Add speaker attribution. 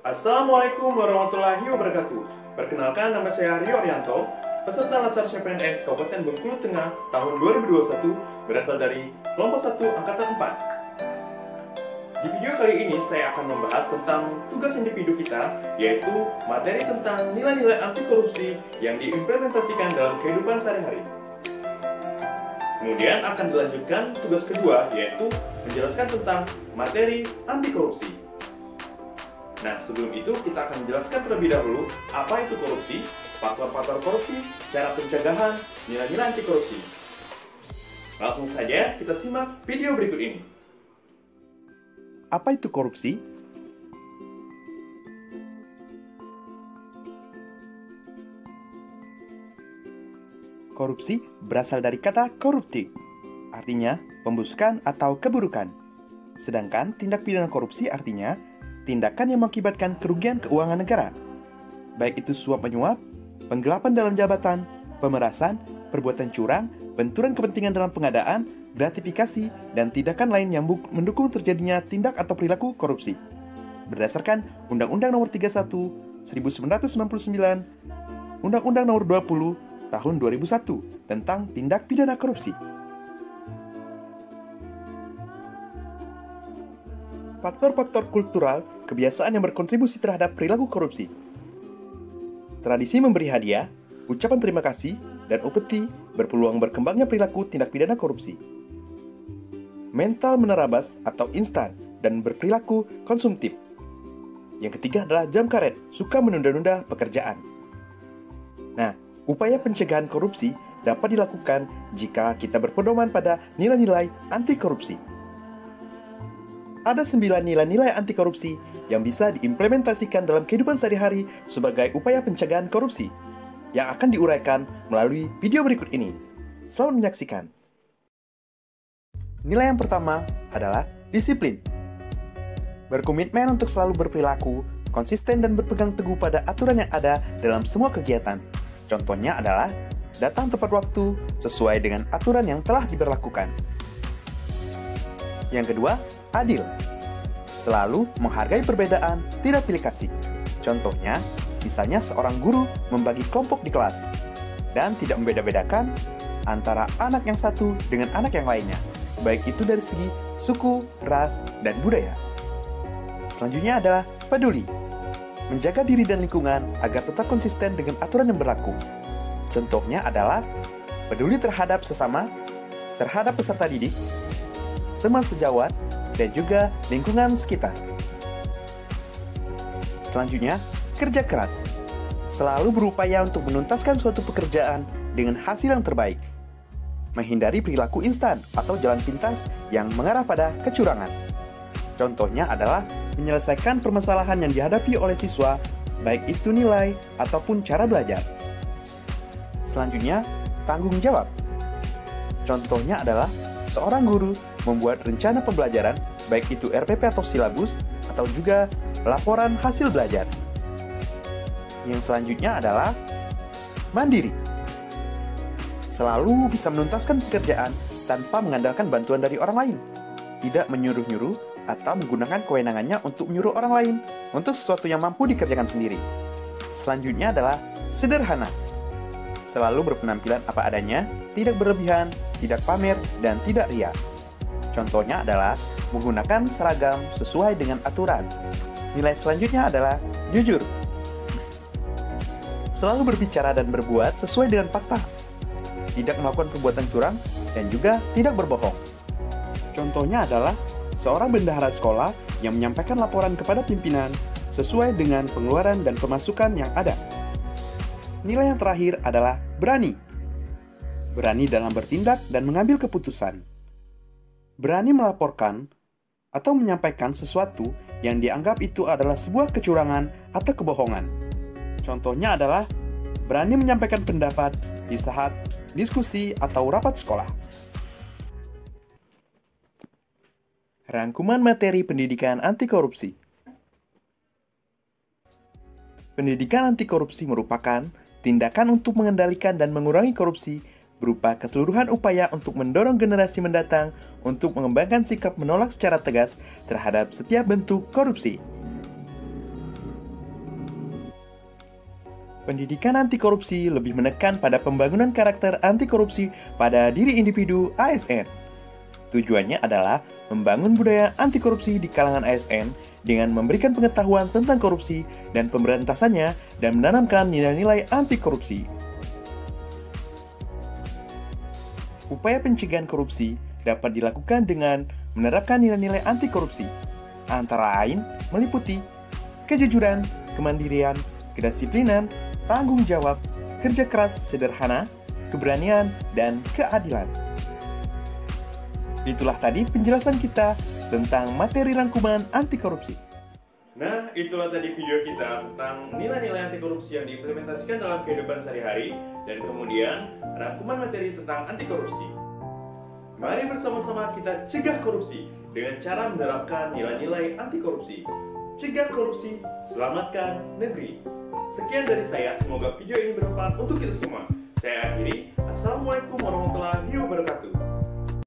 Speaker 1: Assalamualaikum warahmatullahi wabarakatuh. Perkenalkan, nama saya Rio Arianto, peserta Latsar CPNS Kabupaten Bengkulu Tengah tahun 2021, berasal dari kelompok 1 angkatan 4. Di video kali ini saya akan membahas tentang tugas individu kita, yaitu materi tentang nilai-nilai anti korupsi yang diimplementasikan dalam kehidupan sehari-hari. Kemudian akan dilanjutkan tugas kedua, yaitu menjelaskan tentang materi anti korupsi. Nah, sebelum itu kita akan menjelaskan terlebih dahulu apa itu korupsi, faktor-faktor korupsi, cara pencegahan, nilai-nilai anti korupsi. Langsung saja kita simak video berikut ini.
Speaker 2: Apa itu korupsi? Korupsi berasal dari kata corrupti, artinya pembusukan atau keburukan. Sedangkan tindak pidana korupsi artinya tindakan yang mengakibatkan kerugian keuangan negara, baik itu suap-menyuap, penggelapan dalam jabatan, pemerasan, perbuatan curang, benturan kepentingan dalam pengadaan, gratifikasi, dan tindakan lain yang mendukung terjadinya tindak atau perilaku korupsi. Berdasarkan Undang-Undang Nomor 31 1999, Undang-Undang Nomor 20 Tahun 2001 tentang tindak pidana korupsi. Faktor-faktor kultural, kebiasaan yang berkontribusi terhadap perilaku korupsi. Tradisi memberi hadiah, ucapan terima kasih, dan upeti berpeluang berkembangnya perilaku tindak pidana korupsi. Mental menerabas atau instan dan berperilaku konsumtif. Yang ketiga adalah jam karet, suka menunda-nunda pekerjaan. Nah, upaya pencegahan korupsi dapat dilakukan jika kita berpedoman pada nilai-nilai anti korupsi. Ada 9 nilai-nilai anti korupsi yang bisa diimplementasikan dalam kehidupan sehari-hari sebagai upaya pencegahan korupsi yang akan diuraikan melalui video berikut ini. Selamat menyaksikan. Nilai yang pertama adalah disiplin. Berkomitmen untuk selalu berperilaku konsisten dan berpegang teguh pada aturan yang ada dalam semua kegiatan. Contohnya adalah datang tepat waktu sesuai dengan aturan yang telah diberlakukan. Yang kedua, adil. Selalu menghargai perbedaan, tidak pilih kasih. Contohnya, misalnya seorang guru membagi kelompok di kelas dan tidak membeda-bedakan antara anak yang satu dengan anak yang lainnya, baik itu dari segi suku, ras, dan budaya. Selanjutnya adalah peduli. Menjaga diri dan lingkungan agar tetap konsisten dengan aturan yang berlaku. Contohnya adalah peduli terhadap sesama, terhadap peserta didik, teman sejawat, dan juga lingkungan sekitar. Selanjutnya, kerja keras. Selalu berupaya untuk menuntaskan suatu pekerjaan dengan hasil yang terbaik. Menghindari perilaku instan atau jalan pintas yang mengarah pada kecurangan. Contohnya adalah menyelesaikan permasalahan yang dihadapi oleh siswa, baik itu nilai ataupun cara belajar. Selanjutnya, tanggung jawab. Contohnya adalah seorang guru membuat rencana pembelajaran, baik itu RPP atau silabus, atau juga laporan hasil belajar. Yang selanjutnya adalah mandiri. Selalu bisa menuntaskan pekerjaan tanpa mengandalkan bantuan dari orang lain. Tidak menyuruh-nyuruh atau menggunakan kewenangannya untuk menyuruh orang lain untuk sesuatu yang mampu dikerjakan sendiri. Selanjutnya adalah sederhana. Selalu berpenampilan apa adanya, tidak berlebihan, tidak pamer, dan tidak ria. Contohnya adalah menggunakan seragam sesuai dengan aturan. Nilai selanjutnya adalah jujur. Selalu berbicara dan berbuat sesuai dengan fakta. Tidak melakukan perbuatan curang dan juga tidak berbohong. Contohnya adalah seorang bendahara sekolah yang menyampaikan laporan kepada pimpinan sesuai dengan pengeluaran dan pemasukan yang ada. Nilai yang terakhir adalah berani. Berani dalam bertindak dan mengambil keputusan. Berani melaporkan atau menyampaikan sesuatu yang dianggap itu adalah sebuah kecurangan atau kebohongan. Contohnya adalah berani menyampaikan pendapat di saat diskusi atau rapat sekolah. Rangkuman materi pendidikan anti korupsi. Pendidikan anti korupsi merupakan tindakan untuk mengendalikan dan mengurangi korupsi berupa keseluruhan upaya untuk mendorong generasi mendatang untuk mengembangkan sikap menolak secara tegas terhadap setiap bentuk korupsi. Pendidikan anti korupsi lebih menekan pada pembangunan karakter anti korupsi pada diri individu ASN. Tujuannya adalah membangun budaya anti korupsi di kalangan ASN dengan memberikan pengetahuan tentang korupsi dan pemberantasannya dan menanamkan nilai-nilai anti korupsi. Upaya pencegahan korupsi dapat dilakukan dengan menerapkan nilai-nilai anti korupsi, antara lain meliputi kejujuran, kemandirian, kedisiplinan, tanggung jawab, kerja keras sederhana, keberanian, dan keadilan. Itulah tadi penjelasan kita tentang materi rangkuman anti korupsi.
Speaker 1: Nah, itulah tadi video kita tentang nilai-nilai anti korupsi yang diimplementasikan dalam kehidupan sehari-hari dan kemudian rangkuman materi tentang anti korupsi. Mari bersama-sama kita cegah korupsi dengan cara menerapkan nilai-nilai anti korupsi. Cegah korupsi, selamatkan negeri. Sekian dari saya, semoga video ini bermanfaat untuk kita semua. Saya akhiri, Assalamualaikum warahmatullahi wabarakatuh.